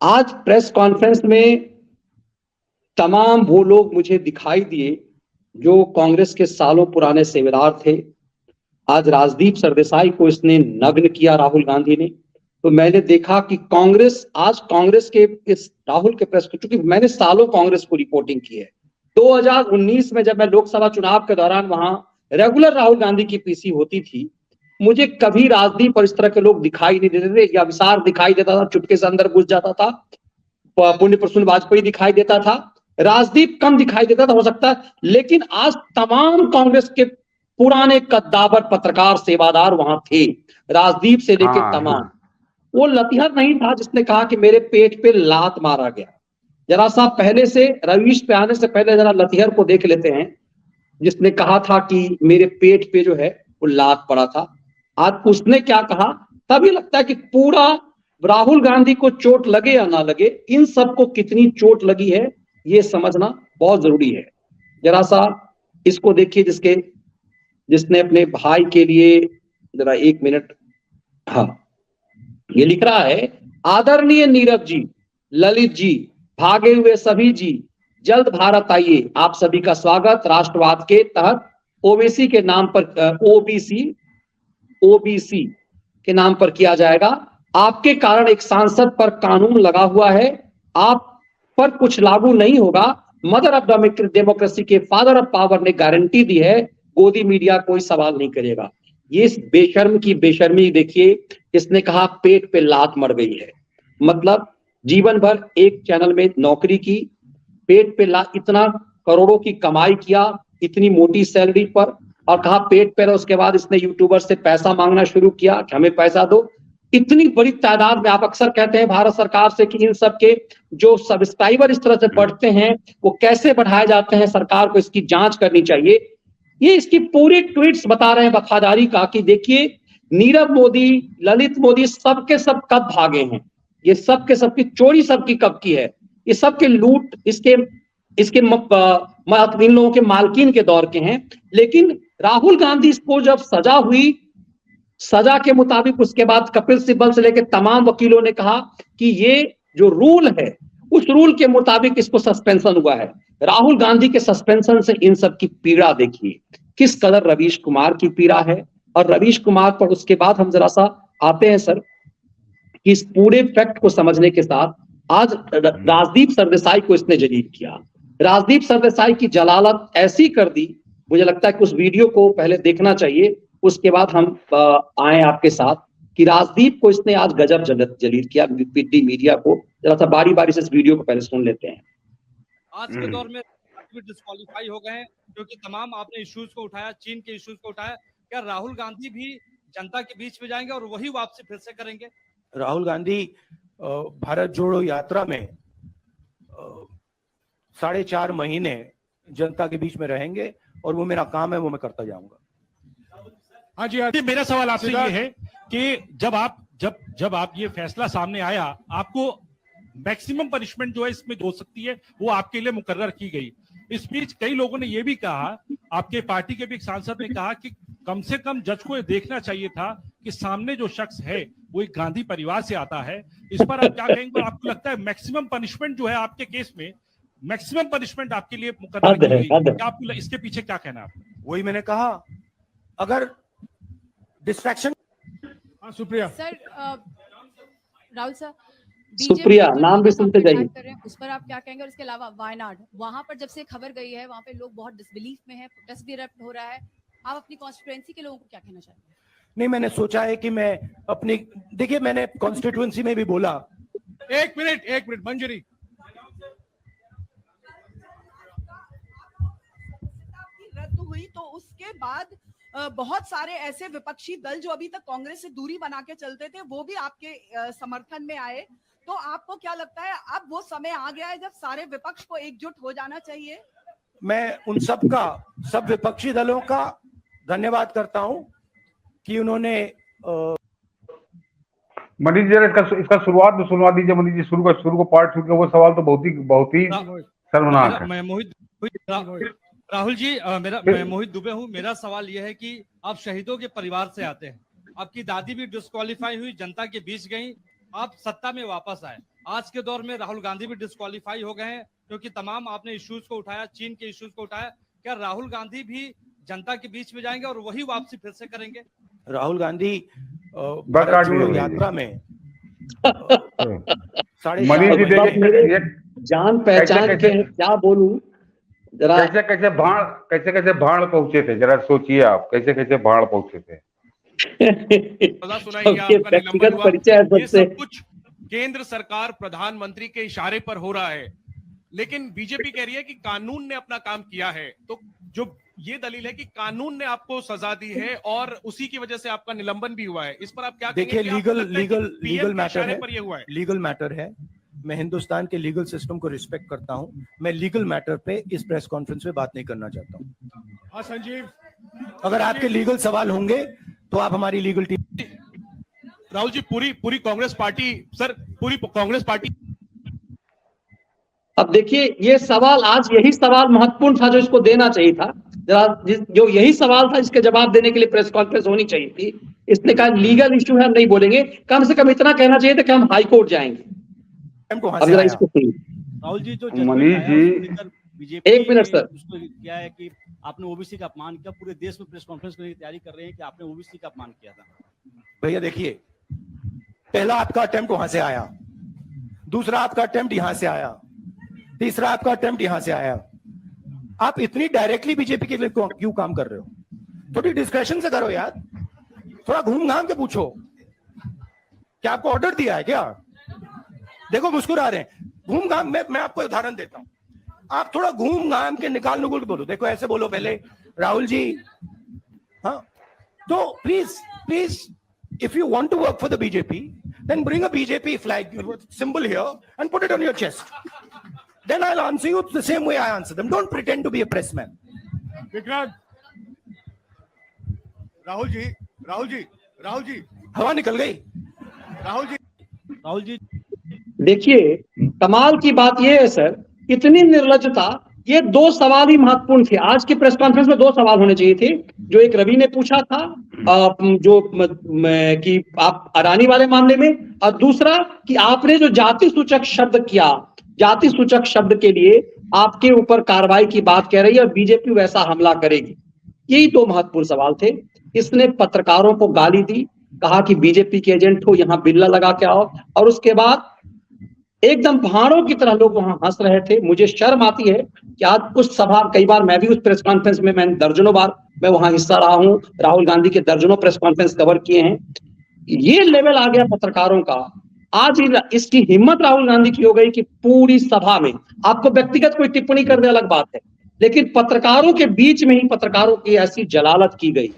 आज press conference में तमाम वो लोग मुझे दिखाई दिए जो कांग्रेस के सालों पुराने सेवेदार थे। आज राजदीप सरदेसाई को इसने नग्न किया राहुल गांधी ने। तो मैंने देखा कि कांग्रेस के इस राहुल के प्रेस को, चूंकि मैंने सालों कांग्रेस को रिपोर्टिंग की है, 2019 में जब मैं लोकसभा चुनाव के दौरान वहां रेगुलर राहुल गांधी की पीसी होती थी, मुझे कभी राजदीप और इस तरह के लोग दिखाई नहीं देते थे। या विसार दिखाई देता था, चुटके से अंदर घुस जाता था। पुण्य प्रसून वाजपेयी दिखाई देता था, राजदीप कम दिखाई देता था हो सकता है। लेकिन आज तमाम कांग्रेस के पुराने कद्दावर पत्रकार सेवादार वहां थे, राजदीप से लेके तमाम। वो लतिहर नहीं था जिसने कहा कि मेरे पेट पे लात मारा गया। जरा सा पहले से, रवीश पे आने से पहले जरा लतिहर को देख लेते हैं, जिसने कहा था कि मेरे पेट पे जो है वो लात पड़ा था। आज उसने क्या कहा, तभी लगता है कि पूरा राहुल गांधी को चोट लगे या ना लगे, इन सबको कितनी चोट लगी है ये समझना बहुत जरूरी है। जरा सा इसको देखिए, जिसने अपने भाई के लिए, जरा एक मिनट, हाँ, ये लिख रहा है, आदरणीय नीरव जी, ललित जी, भागे हुए सभी जी, जल्द भारत आइए। आप सभी का स्वागत राष्ट्रवाद के तहत ओबीसी के नाम पर, ओबीसी के नाम पर किया जाएगा। आपके कारण एक सांसद पर कानून लगा हुआ है, आप पर कुछ लागू नहीं होगा। मदर ऑफ डेमोक्रेसी के फादर ऑफ पावर ने गारंटी दी है, गोदी मीडिया कोई सवाल नहीं करेगा। ये इस बेशर्म की बेशर्मी देखिए, इसने कहा पेट पे लात मर गई है। मतलब जीवन भर एक चैनल में नौकरी की, पेट पे लात, इतना करोड़ों की कमाई किया, इतनी मोटी सैलरी पर, और कहा पेट पे। उसके बाद इसने यूट्यूबर से पैसा मांगना शुरू किया कि हमें पैसा दो। इतनी बड़ी तादाद में, आप अक्सर कहते हैं भारत सरकार से कि इन सब के जो सब्सक्राइबर इस तरह से बढ़ते हैं वो कैसे बढ़ाए जाते हैं, सरकार को इसकी जांच करनी चाहिए। ये इसकी पूरी ट्वीट्स बता रहे हैं वफादारी का, कि देखिए नीरव मोदी, ललित मोदी, सबके सब कब भागे हैं, ये सबके सबकी चोरी सबकी कब की है, ये सबके लूट इसके इन लोगों के मालकीन के दौर के हैं। लेकिन राहुल गांधी को जब सजा हुई, सजा के मुताबिक उसके बाद कपिल सिब्बल से लेकर तमाम वकीलों ने कहा कि ये जो रूल है उस रूल के मुताबिक इसको सस्पेंशन हुआ है। राहुल गांधी के सस्पेंशन से इन सब की पीड़ा देखिए, किस कदर रवीश कुमार की पीड़ा है। और रवीश कुमार पर उसके बाद हम जरा सा आते हैं सर, कि इस पूरे फैक्ट को समझने के साथ आज राजदीप सरदेसाई को इसने जलील किया। राजदीप सरदेसाई की जलालत ऐसी कर दी, मुझे लगता है कि उस वीडियो को पहले देखना चाहिए, उसके बाद हम आए आपके साथ, कि राजदीप को इसने आज गजब जलील किया, पीटी मीडिया को। जरा सा बारी बारी से इस वीडियो को पहले सुन लेते हैं। आज के दौर में डिस्क्वालीफाई हो गए हैं क्योंकि तमाम आपने इश्यूज को उठाया, चीन के इश्यूज को उठाया। क्या राहुल गांधी भी जनता के बीच में जाएंगे और वही वापसी फिर से करेंगे? राहुल गांधी भारत जोड़ो यात्रा में 4.5 महीने जनता के बीच में रहेंगे और वो मेरा काम है, वो मैं करता जाऊंगा। हाँ जी, मेरा सवाल आपसे ये है कि जब आप ये फैसला सामने आया, आपको मैक्सिमम पनिशमेंट जो है इसमें हो सकती है वो आपके लिए मुकर्रर की गई। इस बीच कई लोगों ने ये भी कहा, आपके पार्टी के भी एक सांसद ने कहा कि कम से कम जज को ये देखना चाहिए था कि सामने जो शख्स है वो एक गांधी परिवार से आता है। इस पर आप क्या कहेंगे? आपको लगता है मैक्सिमम पनिशमेंट जो है आपके केस में, मैक्सिमम पनिशमेंट आपके लिए मुकर्रर की गई, क्या आपको इसके पीछे क्या कहना है? वही मैंने कहा, अगर डिस्ट्रैक्शन। हाँ सुप्रिया सर, राहुल सर, सुप्रिया नाम भी सुनते जाइए, उस पर आप क्या कहेंगे? और इसके अलावा वायनाड, वहां पर जब से खबर गई है वहां पे लोग बहुत डिसबिलीफ में हैं, प्रोटेस्ट भी इरप्ट हो रहा है, आप अपनी कॉन्स्टिट्यूएंसी के लोगों को क्या कहना चाहते हैं? नहीं, मैंने सोचा है कि मैं अपनी, देखिए मैंने कॉन्स्टिट्यूएंसी में भी बोला। एक मिनट मंजरी, रद्द हुई तो उसके बाद बहुत सारे ऐसे विपक्षी दल जो अभी तक कांग्रेस से दूरी बना के चलते थे वो भी आपके समर्थन में आए। तो आपको क्या लगता है अब वो समय आ गया है जब सारे विपक्ष को एकजुट हो जाना चाहिए? मैं उन सब विपक्षी दलों का धन्यवाद करता हूं कि उन्होंने मनीष जी इसका शुरुआत में सुनवा दीजिए। मनीष जी शुरू को पार्ट शुरू का वो सवाल तो बहुत ही शर्मनाक है। मैं मोहित राहुल जी, मैं मोहित दुबे हूं। मेरा सवाल यह है कि आप शहीदों के परिवार से आते हैं, आपकी दादी भी डिस्क्वालीफाई हुई, जनता के बीच गई, आप सत्ता में वापस आए, आज के दौर में राहुल गांधी भी डिस्क्वालीफाई हो गए हैं क्योंकि तमाम आपने इश्यूज को उठाया, चीन के इश्यूज को उठाया। क्या राहुल गांधी भी जनता के बीच में जाएंगे और वही वापसी फिर से करेंगे? राहुल गांधी काट भारत जोड़ो लीजिए। यात्रा में मनीष जी देखिए, ये जान पहचान कैसे- के हैं, क्या बोलूं जरा। कैसे कैसे भाड़ पहुंचे थे, जरा सोचिए आप, कैसे कैसे भाड़ पहुंचे थे। सजा सुनाई गया, सबके आपका निलंबन व्यक्तिगत हुआ। परिचय है ये सबसे। सब कुछ केंद्र सरकार प्रधानमंत्री के इशारे पर हो रहा है, लेकिन बीजेपी कह रही है कि कानून ने अपना काम किया है। तो जो ये दलील है कि कानून ने आपको सजा दी है और उसी की वजह से आपका निलंबन भी हुआ है, इस पर आप क्या कहेंगे? देखिए, कि आपको लगता है कि लीगल PM के मैटर इशारे है, पर ये हुआ है? लीगल मैटर है। मैं हिंदुस्तान के लीगल सिस्टम को रिस्पेक्ट करता हूं। मैं लीगल मैटर पे इस प्रेस कॉन्फ्रेंस में बात नहीं करना चाहता हूं। हाँ संजीव, अगर आपके लीगल सवाल होंगे तो आप हमारी लीगल टीम। राहुल जी, पूरी कांग्रेस पार्टी, सर पूरी कांग्रेस पार्टी। अब देखिए, ये सवाल आज यही सवाल महत्वपूर्ण था जो इसको देना चाहिए था। जरा जो यही सवाल था इसके जवाब देने के लिए प्रेस कॉन्फ्रेंस होनी चाहिए थी। इसने कहा लीगल इशू है, हम नहीं बोलेंगे। कम से कम इतना कहना चाहिए था कि हम हाई कोर्ट जाएंगे। अब जरा इसको सुनिए। राहुल जी, जो मनीष जी, बीजेपी एक मिनट सर। उसको क्या है कि आपने ओबीसी का अपमान किया, पूरे देश में प्रेस कॉन्फ्रेंस करने की तैयारी कर रहे हैं कि आपने ओबीसी का अपमान किया था। भैया देखिए, पहला आपका अटेम्प्ट वहां से आया, दूसरा आपका अटेम्प्ट यहां से आया, तीसरा आपका अटेम्प्ट यहां से आया। आप इतनी डायरेक्टली बीजेपी के लिए क्यों काम कर रहे हो? थोड़ी डिस्कशन से करो यार, थोड़ा घूम घाम के पूछो। क्या आपको ऑर्डर दिया है क्या? देखो मुस्कुरा रहे हैं। घूम घाम, मैं आपको उदाहरण देता हूं। आप थोड़ा घूम घाम के निकाल नुकुल के बोलो। देखो ऐसे बोलो पहले, राहुल जी, हाँ तो please if you want to work for the BJP, then bring a BJP flag symbol here and put it on your chest. Then I'll answer you the same way I answer them. Don't pretend to be a pressman. Vikrant, Rahul ji, हवा निकल गई। राहुल जी, देखिए, कमाल की बात यह है sir, इतनी निर्लज्जता। ये दो सवाल ही महत्वपूर्ण थे आज की प्रेस कॉन्फ्रेंस में। दो सवाल होने चाहिए थे। जो एक रवि ने पूछा था कि आप अडानी वाले मामले में, और दूसरा कि आपने जो जाति सूचक शब्द किया, जाति सूचक शब्द के लिए आपके ऊपर कार्रवाई की बात कह रही है और बीजेपी वैसा हमला करेगी। यही दो महत्वपूर्ण सवाल थे। इसने पत्रकारों को गाली दी, कहा कि बीजेपी के एजेंट हो, यहां बिल्ला लगा के आओ, और उसके बाद एकदम भाड़ों की तरह लोग वहां हंस रहे थे। मुझे शर्म आती है कि आज कुछ सभा, कई बार मैं भी उस प्रेस कॉन्फ्रेंस में, मैंने दर्जनों बार मैं वहां हिस्सा रहा हूं, राहुल गांधी के दर्जनों प्रेस कॉन्फ्रेंस कवर किए हैं। ये लेवल आ गया पत्रकारों का। आज इसकी हिम्मत राहुल गांधी की हो गई कि पूरी सभा में, आपको व्यक्तिगत कोई टिप्पणी कर दे अलग बात है, लेकिन पत्रकारों के बीच में ही पत्रकारों की ऐसी जलालत की गई।